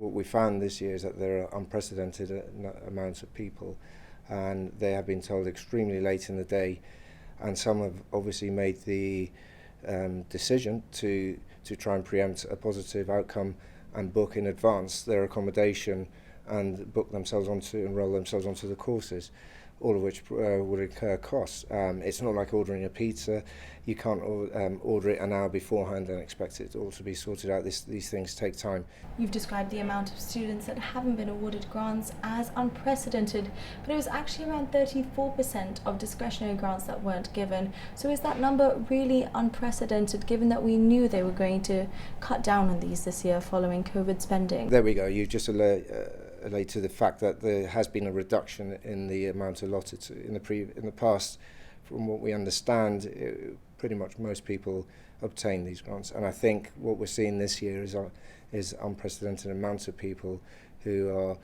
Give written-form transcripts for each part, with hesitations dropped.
What we found this year is that there are unprecedented amounts of people, and they have been told extremely late in the day, and some have obviously made the decision to try and preempt a positive outcome and book in advance their accommodation and enrol themselves onto the courses, all of which would incur costs. It's not like ordering a pizza. You can't order it an hour beforehand and expect it all to be sorted out. These things take time. You've described the amount of students that haven't been awarded grants as unprecedented, but it was actually around 34% of discretionary grants that weren't given. So is that number really unprecedented, given that we knew they were going to cut down on these this year following COVID spending? There we go. You just allude to the fact that there has been a reduction in the amount allotted in the past. From what we understand, pretty much most people obtain these grants, and I think what we're seeing this year is unprecedented amounts of people who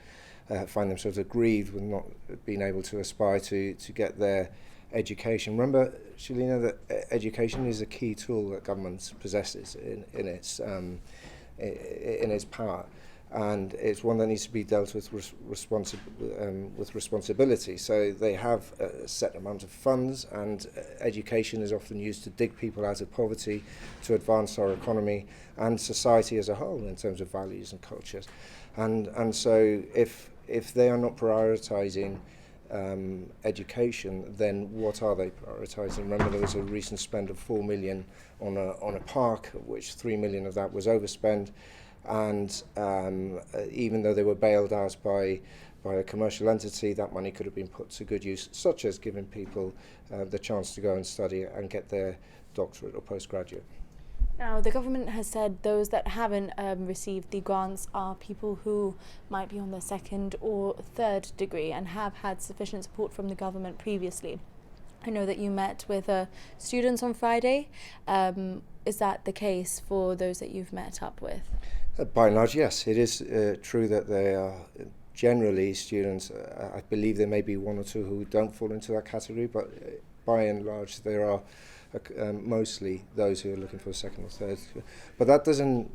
find themselves aggrieved with not being able to aspire to get their education. Remember, Shelina, that education is a key tool that government possesses in its power. And it's one that needs to be dealt with with responsibility. So they have a set amount of funds, and education is often used to dig people out of poverty, to advance our economy and society as a whole in terms of values and cultures. And so if they are not prioritising education, then what are they prioritising? Remember, there was a recent spend of $4 million on a park, of which $3 million of that was overspend. And even though they were bailed out by a commercial entity, that money could have been put to good use, such as giving people the chance to go and study and get their doctorate or postgraduate. Now, the government has said those that haven't received the grants are people who might be on their second or third degree and have had sufficient support from the government previously. I know that you met with students on Friday. Is that the case for those that you've met up with? By and large, yes. It is true that they are generally students. I believe there may be one or two who don't fall into that category, but by and large, there are mostly those who are looking for a second or third. But that doesn't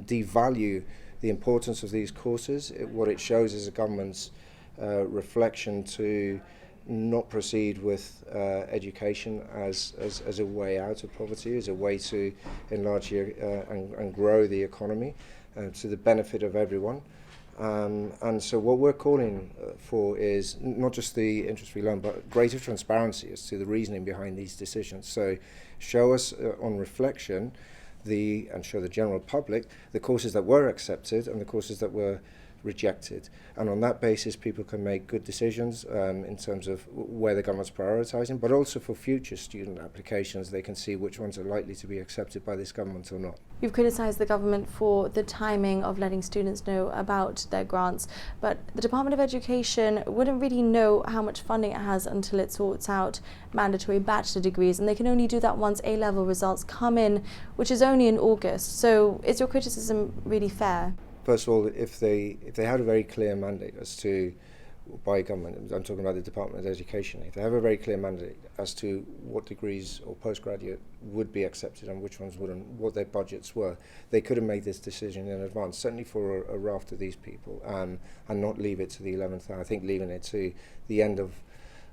devalue the importance of these courses. What it shows is a government's reflection to not proceed with education as a way out of poverty, as a way to enlarge and grow the economy to the benefit of everyone. And so what we're calling for is not just the interest-free loan, but greater transparency as to the reasoning behind these decisions. So show us on reflection and show the general public the courses that were accepted and the courses that were rejected, and on that basis people can make good decisions in terms of where the government's prioritising, but also for future student applications they can see which ones are likely to be accepted by this government or not. You've criticised the government for the timing of letting students know about their grants, but the Department of Education wouldn't really know how much funding it has until it sorts out mandatory bachelor degrees, and they can only do that once A-level results come in, which is only in August. So is your criticism really fair? First of all, if they had a very clear mandate as to, by government, I'm talking about the Department of Education, if they have a very clear mandate as to what degrees or postgraduate would be accepted and which ones wouldn't, what their budgets were, they could have made this decision in advance, certainly for a raft of these people, and not leave it to the 11th hour. I think leaving it to the end of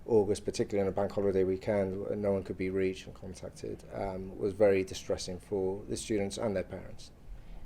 August, particularly on a bank holiday weekend, no one could be reached and contacted, was very distressing for the students and their parents.